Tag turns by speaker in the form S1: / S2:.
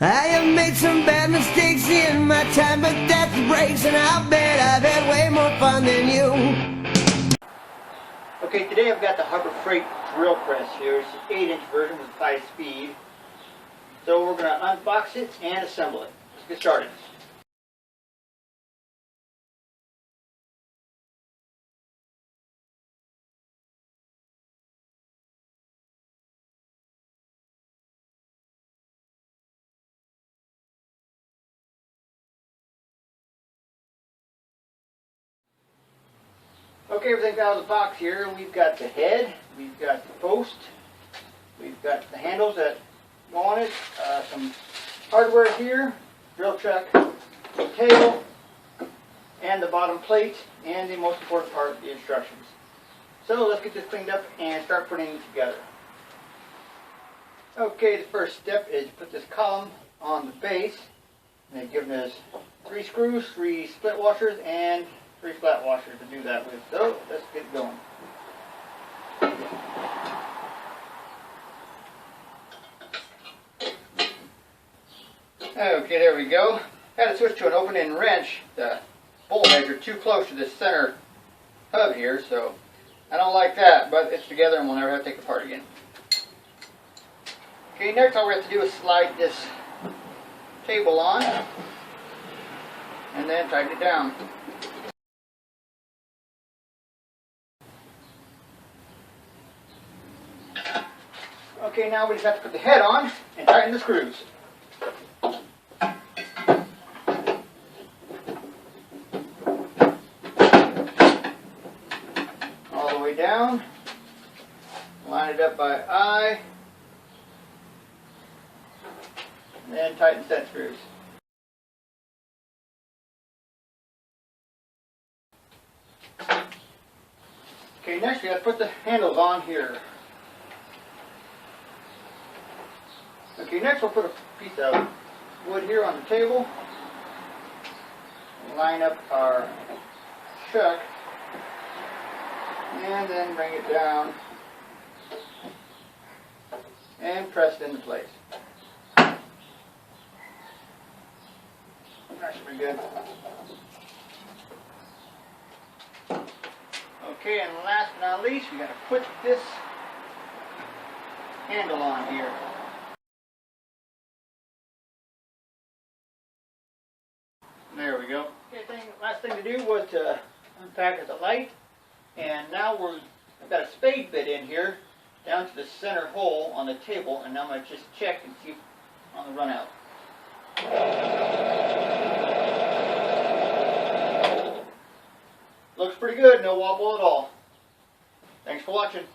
S1: I have made some bad mistakes in my time, but that's the breaks, and I'll bet I've had way more fun than you.
S2: Okay, today I've got the Harbor Freight drill press here. It's an 8-inch version with 5-speed. So we're going to unbox it and assemble it. Let's get started. Okay, everything's out of the box here. We've got the head, we've got the post, we've got the handles that go on it, some hardware here, drill chuck, the tail, and the bottom plate, and the most important part, the instructions. So let's get this cleaned up and start putting it together. Okay, the first step is to put this column on the base. And they've given us 3 screws, 3 split washers, and 3 flat washers to do that with. So let's get going. Okay, there we go. Had to switch to an open-end wrench. The bolt heads are too close to this center hub here, so I don't like that, but it's together and we'll never have to take it apart again. Okay, next all we have to do is slide this table on and then tighten it down. Okay, now we just have to put the head on and tighten the screws. All the way down. Line it up by eye. And then tighten set screws. Okay, next we have to put the handles on here. Okay, next we'll put a piece of wood here on the table. Line up our chuck. And then bring it down. And press it into place. That should be good. Okay, and last but not least, we got to put this handle on here. There we go. Okay, last thing to do was to unpack the light, and now I've got a spade bit in here down to the center hole on the table, and now I'm going to just check and see on the run out. Looks pretty good, no wobble at all. Thanks for watching.